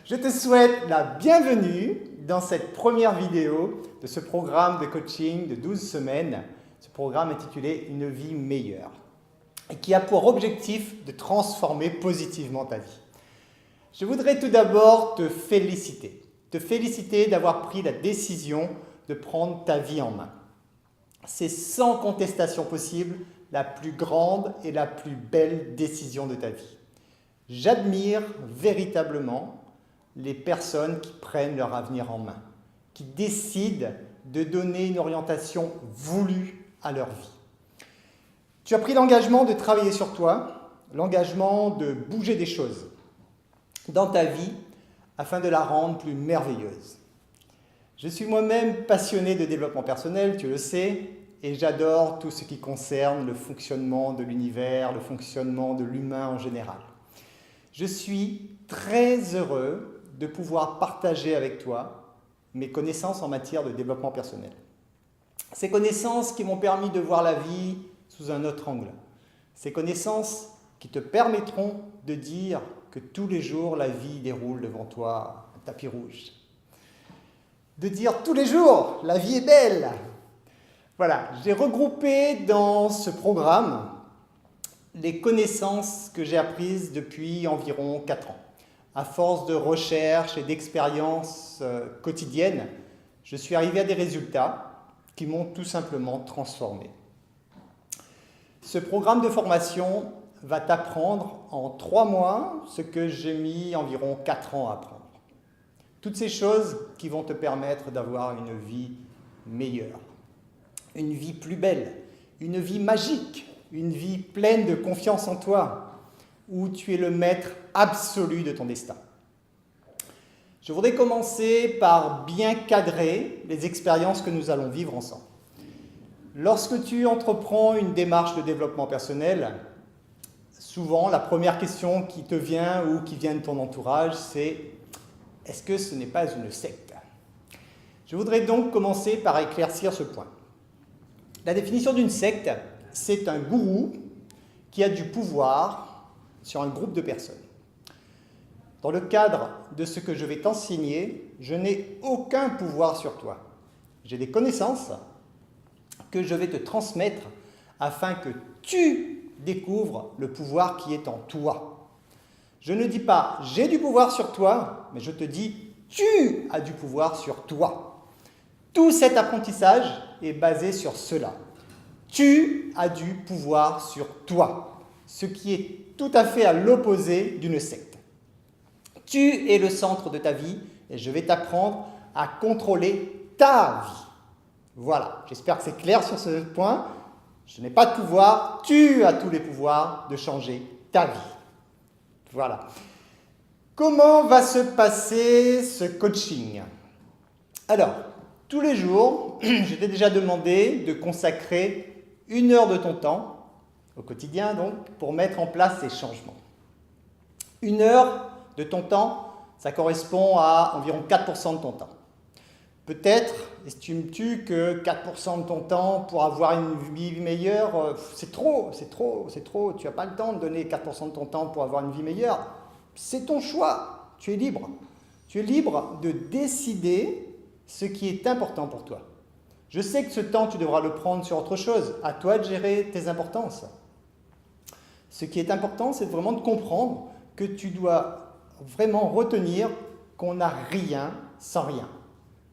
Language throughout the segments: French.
Je te souhaite la bienvenue dans cette première vidéo de ce programme de coaching de 12 semaines, ce programme intitulé « Une vie meilleure » et qui a pour objectif de transformer positivement ta vie. Je voudrais tout d'abord te féliciter d'avoir pris la décision de prendre ta vie en main. C'est sans contestation possible la plus grande et la plus belle décision de ta vie. J'admire véritablement les personnes qui prennent leur avenir en main, qui décident de donner une orientation voulue à leur vie. Tu as pris l'engagement de travailler sur toi, l'engagement de bouger des choses dans ta vie afin de la rendre plus merveilleuse. Je suis moi-même passionné de développement personnel, tu le sais, et j'adore tout ce qui concerne le fonctionnement de l'univers, le fonctionnement de l'humain en général. Je suis très heureux de pouvoir partager avec toi mes connaissances en matière de développement personnel. Ces connaissances qui m'ont permis de voir la vie sous un autre angle. Ces connaissances qui te permettront de dire que tous les jours la vie déroule devant toi un tapis rouge. De dire tous les jours la vie est belle. Voilà, j'ai regroupé dans ce programme les connaissances que j'ai apprises depuis environ 4 ans. À force de recherche et d'expériences quotidiennes, je suis arrivé à des résultats qui m'ont tout simplement transformé. Ce programme de formation va t'apprendre en 3 mois ce que j'ai mis environ 4 ans à apprendre. Toutes ces choses qui vont te permettre d'avoir une vie meilleure, une vie plus belle, une vie magique, une vie pleine de confiance en toi, où tu es le maître absolu de ton destin. Je voudrais commencer par bien cadrer les expériences que nous allons vivre ensemble. Lorsque tu entreprends une démarche de développement personnel, souvent la première question qui te vient ou qui vient de ton entourage, c'est « est-ce que ce n'est pas une secte ?» Je voudrais donc commencer par éclaircir ce point. La définition d'une secte, c'est un gourou qui a du pouvoir sur un groupe de personnes. Dans le cadre de ce que je vais t'enseigner, je n'ai aucun pouvoir sur toi. J'ai des connaissances que je vais te transmettre afin que tu découvres le pouvoir qui est en toi. Je ne dis pas « j'ai du pouvoir sur toi », mais je te dis « tu as du pouvoir sur toi ». Tout cet apprentissage est basé sur cela. Tu as du pouvoir sur toi, ce qui est tout à fait à l'opposé d'une secte. Tu es le centre de ta vie et je vais t'apprendre à contrôler ta vie. Voilà, j'espère que c'est clair sur ce point. Je n'ai pas de pouvoir, tu as tous les pouvoirs de changer ta vie. Voilà. Comment va se passer ce coaching? Alors, tous les jours, je t'ai déjà demandé de consacrer 1 heure de ton temps, au quotidien donc, pour mettre en place ces changements. 1 heure de ton temps, ça correspond à environ 4% de ton temps. Peut-être estimes-tu que 4% de ton temps pour avoir une vie meilleure, c'est trop, tu n'as pas le temps de donner 4% de ton temps pour avoir une vie meilleure. C'est ton choix, tu es libre. Tu es libre de décider ce qui est important pour toi. Je sais que ce temps, tu devras le prendre sur autre chose. À toi de gérer tes importances. Ce qui est important, c'est vraiment de comprendre que tu dois vraiment retenir qu'on n'a rien sans rien.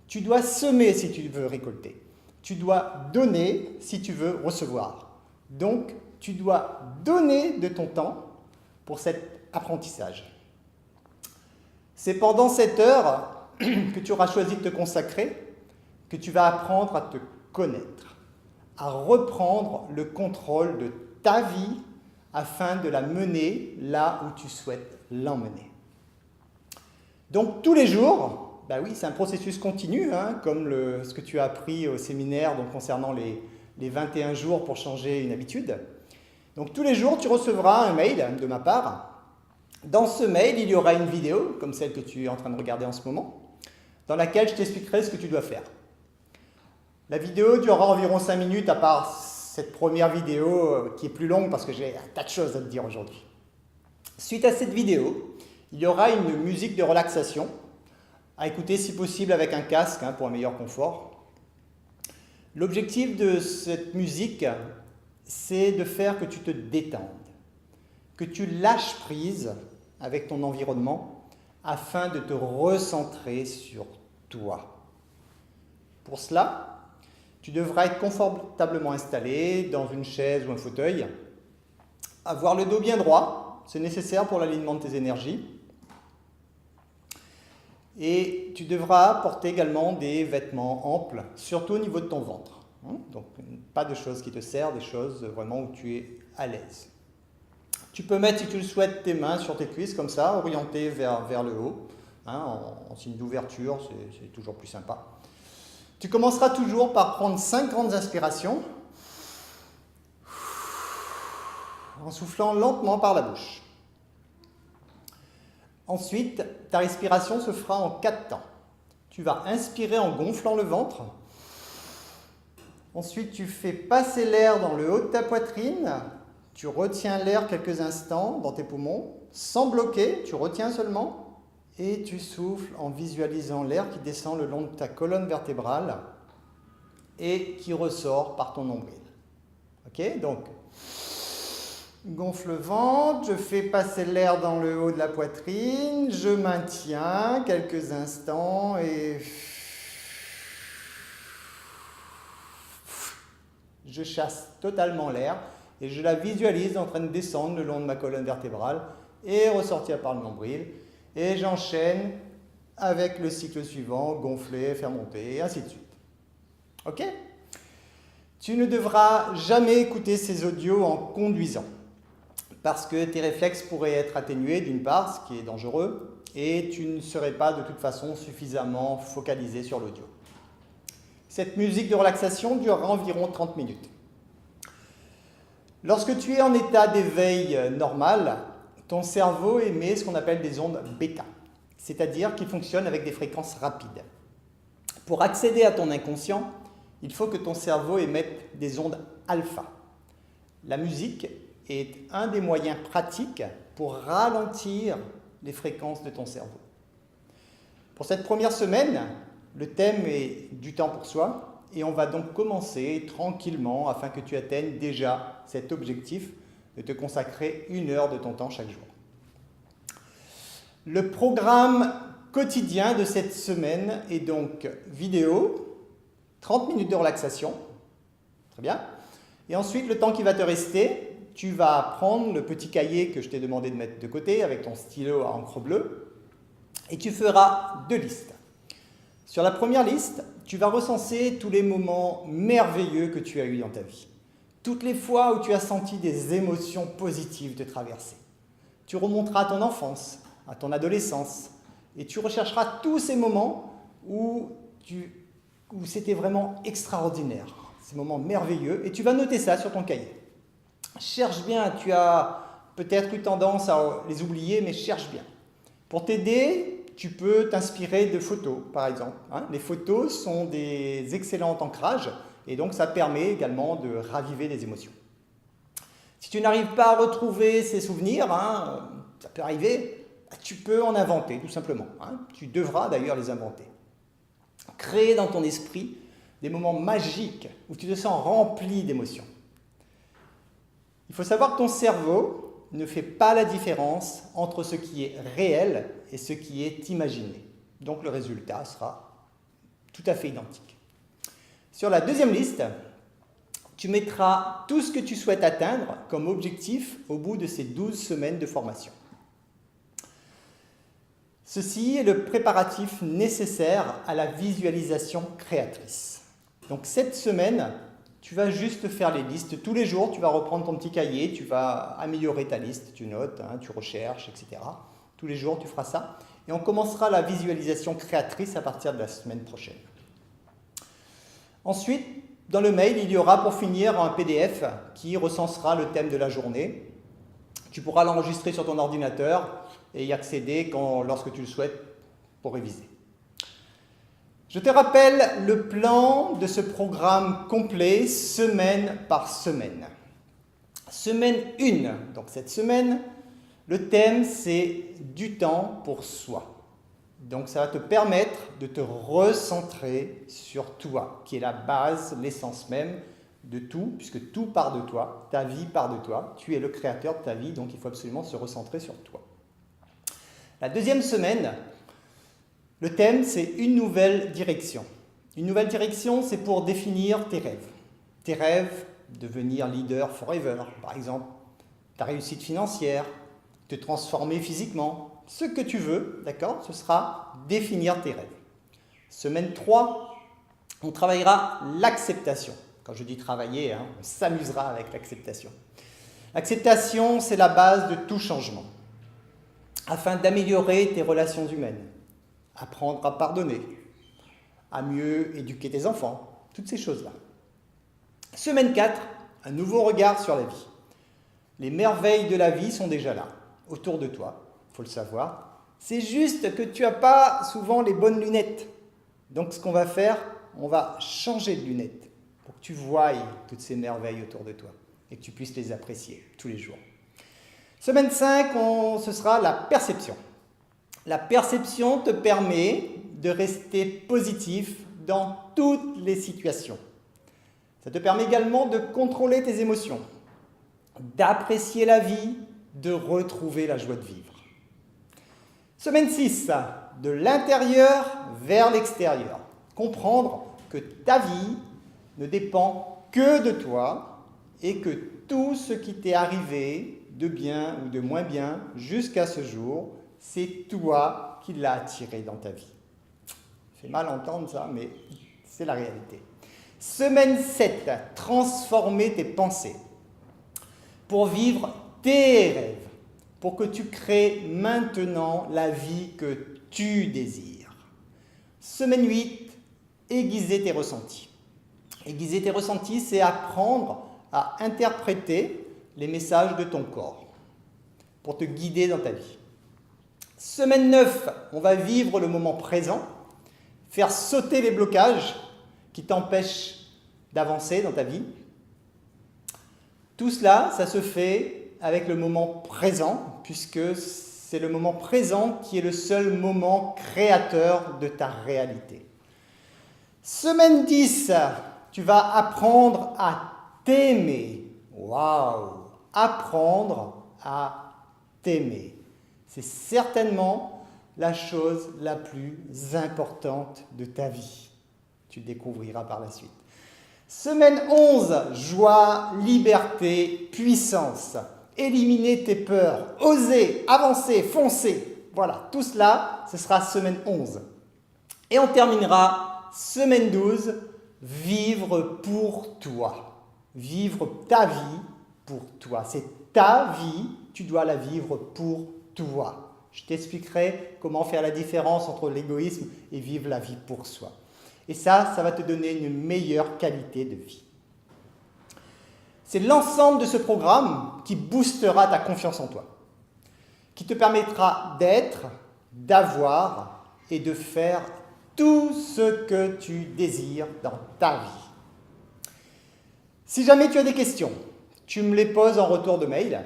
Tu dois semer si tu veux récolter. Tu dois donner si tu veux recevoir. Donc, tu dois donner de ton temps pour cet apprentissage. C'est pendant cette heure que tu auras choisi de te consacrer que tu vas apprendre à te connaître, à reprendre le contrôle de ta vie afin de la mener là où tu souhaites l'emmener. Donc tous les jours, bah oui, c'est un processus continu, comme ce que tu as appris au séminaire donc, concernant les 21 jours pour changer une habitude. Donc tous les jours, tu recevras un mail de ma part. Dans ce mail, il y aura une vidéo, comme celle que tu es en train de regarder en ce moment, dans laquelle je t'expliquerai ce que tu dois faire. La vidéo durera environ 5 minutes, à part cette première vidéo qui est plus longue parce que j'ai un tas de choses à te dire aujourd'hui. Suite à cette vidéo, il y aura une musique de relaxation, à écouter si possible avec un casque pour un meilleur confort. L'objectif de cette musique, c'est de faire que tu te détendes, que tu lâches prise avec ton environnement afin de te recentrer sur toi. Pour cela, tu devras être confortablement installé dans une chaise ou un fauteuil, avoir le dos bien droit, c'est nécessaire pour l'alignement de tes énergies. Et tu devras porter également des vêtements amples, surtout au niveau de ton ventre. Donc, pas de choses qui te serrent, des choses vraiment où tu es à l'aise. Tu peux mettre, si tu le souhaites, tes mains sur tes cuisses, comme ça, orientées vers le haut, en signe d'ouverture, c'est toujours plus sympa. Tu commenceras toujours par prendre 5 grandes inspirations, en soufflant lentement par la bouche. Ensuite, ta respiration se fera en 4 temps. Tu vas inspirer en gonflant le ventre. Ensuite, tu fais passer l'air dans le haut de ta poitrine. Tu retiens l'air quelques instants dans tes poumons, sans bloquer, tu retiens seulement. Et tu souffles en visualisant l'air qui descend le long de ta colonne vertébrale et qui ressort par ton nombril. Ok, donc gonfle le ventre, je fais passer l'air dans le haut de la poitrine, je maintiens quelques instants et je chasse totalement l'air et je la visualise en train de descendre le long de ma colonne vertébrale et ressortir par le nombril. Et j'enchaîne avec le cycle suivant, gonfler, faire monter, et ainsi de suite. Ok ? Tu ne devras jamais écouter ces audios en conduisant, parce que tes réflexes pourraient être atténués d'une part, ce qui est dangereux, et tu ne serais pas de toute façon suffisamment focalisé sur l'audio. Cette musique de relaxation durera environ 30 minutes. Lorsque tu es en état d'éveil normal, ton cerveau émet ce qu'on appelle des ondes bêta, c'est-à-dire qu'il fonctionne avec des fréquences rapides. Pour accéder à ton inconscient, il faut que ton cerveau émette des ondes alpha. La musique est un des moyens pratiques pour ralentir les fréquences de ton cerveau. Pour cette première semaine, le thème est du temps pour soi et on va donc commencer tranquillement afin que tu atteignes déjà cet objectif de te consacrer 1 heure de ton temps chaque jour. Le programme quotidien de cette semaine est donc vidéo, 30 minutes de relaxation, très bien, et ensuite le temps qui va te rester, tu vas prendre le petit cahier que je t'ai demandé de mettre de côté avec ton stylo à encre bleue et tu feras 2 listes. Sur la première liste, tu vas recenser tous les moments merveilleux que tu as eus dans ta vie. Toutes les fois où tu as senti des émotions positives te traverser. Tu remonteras à ton enfance, à ton adolescence, et tu rechercheras tous ces moments où c'était vraiment extraordinaire, ces moments merveilleux, et tu vas noter ça sur ton cahier. Cherche bien, tu as peut-être eu tendance à les oublier, mais cherche bien. Pour t'aider, tu peux t'inspirer de photos, par exemple. Les photos sont des excellents ancrages, et donc ça permet également de raviver des émotions. Si tu n'arrives pas à retrouver ces souvenirs, ça peut arriver, tu peux en inventer tout simplement. Tu devras d'ailleurs les inventer. Créer dans ton esprit des moments magiques où tu te sens rempli d'émotions. Il faut savoir que ton cerveau ne fait pas la différence entre ce qui est réel et ce qui est imaginé. Donc le résultat sera tout à fait identique. Sur la deuxième liste, tu mettras tout ce que tu souhaites atteindre comme objectif au bout de ces 12 semaines de formation. Ceci est le préparatif nécessaire à la visualisation créatrice. Donc cette semaine, tu vas juste faire les listes. Tous les jours, tu vas reprendre ton petit cahier, tu vas améliorer ta liste, tu notes, tu recherches, etc. Tous les jours, tu feras ça. Et on commencera la visualisation créatrice à partir de la semaine prochaine. Ensuite, dans le mail, il y aura pour finir un PDF qui recensera le thème de la journée. Tu pourras l'enregistrer sur ton ordinateur et y accéder lorsque tu le souhaites pour réviser. Je te rappelle le plan de ce programme complet, semaine par semaine. Semaine 1, donc cette semaine, Le thème, c'est du temps pour soi. Donc ça va te permettre de te recentrer sur toi, qui est la base, l'essence même de tout, puisque tout part de toi, ta vie part de toi, tu es le créateur de ta vie, donc il faut absolument se recentrer sur toi. La deuxième semaine, le thème, c'est une nouvelle direction. Une nouvelle direction, c'est pour définir tes rêves. Tes rêves, devenir leader forever, par exemple, ta réussite financière, te transformer physiquement, ce que tu veux, d'accord? Ce sera définir tes rêves. Semaine 3, on travaillera l'acceptation. Quand je dis travailler, on s'amusera avec l'acceptation. L'acceptation, c'est la base de tout changement. Afin d'améliorer tes relations humaines, apprendre à pardonner, à mieux éduquer tes enfants, toutes ces choses-là. Semaine 4, un nouveau regard sur la vie. Les merveilles de la vie sont déjà là, autour de toi, il faut le savoir. C'est juste que tu n'as pas souvent les bonnes lunettes. Donc ce qu'on va faire, on va changer de lunettes pour que tu voies toutes ces merveilles autour de toi et que tu puisses les apprécier tous les jours. Semaine 5, ce sera la perception. La perception te permet de rester positif dans toutes les situations. Ça te permet également de contrôler tes émotions, d'apprécier la vie, de retrouver la joie de vivre. Semaine 6, de l'intérieur vers l'extérieur. Comprendre que ta vie ne dépend que de toi et que tout ce qui t'est arrivé, de bien ou de moins bien, jusqu'à ce jour, c'est toi qui l'as attiré dans ta vie. Ça fait mal à entendre ça, mais c'est la réalité. Semaine 7, transformer tes pensées pour vivre tes rêves, pour que tu crées maintenant la vie que tu désires. Semaine 8, aiguiser tes ressentis. Aiguiser tes ressentis, c'est apprendre à interpréter les messages de ton corps pour te guider dans ta vie. Semaine 9, on va vivre le moment présent, faire sauter les blocages qui t'empêchent d'avancer dans ta vie. Tout cela, ça se fait avec le moment présent, puisque c'est le moment présent qui est le seul moment créateur de ta réalité. Semaine 10, tu vas apprendre à t'aimer. Waouh! Apprendre à t'aimer. C'est certainement la chose la plus importante de ta vie. Tu le découvriras par la suite. Semaine 11, joie, liberté, puissance. Éliminer tes peurs, oser, avancer, foncer. Voilà, tout cela, ce sera semaine 11. Et on terminera semaine 12, vivre pour toi. Vivre ta vie pour toi. C'est ta vie, tu dois la vivre pour toi. Je t'expliquerai comment faire la différence entre l'égoïsme et vivre la vie pour soi. Et ça va te donner une meilleure qualité de vie. C'est l'ensemble de ce programme qui boostera ta confiance en toi, qui te permettra d'être, d'avoir et de faire tout ce que tu désires dans ta vie. Si jamais tu as des questions, tu me les poses en retour de mail.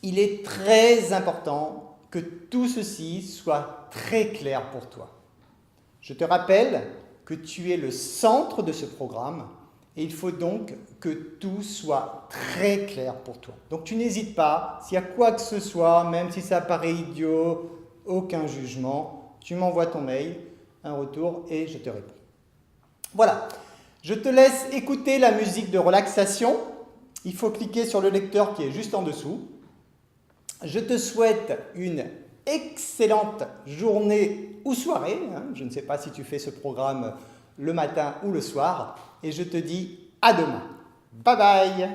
Il est très important que tout ceci soit très clair pour toi. Je te rappelle que tu es le centre de ce programme et il faut donc que tout soit très clair pour toi. Donc tu n'hésites pas, s'il y a quoi que ce soit, même si ça paraît idiot, aucun jugement, tu m'envoies ton mail, un retour et je te réponds. Voilà, je te laisse écouter la musique de relaxation. Il faut cliquer sur le lecteur qui est juste en dessous. Je te souhaite une excellente journée ou soirée. Je ne sais pas si tu fais ce programme le matin ou le soir. Et je te dis à demain. Bye bye!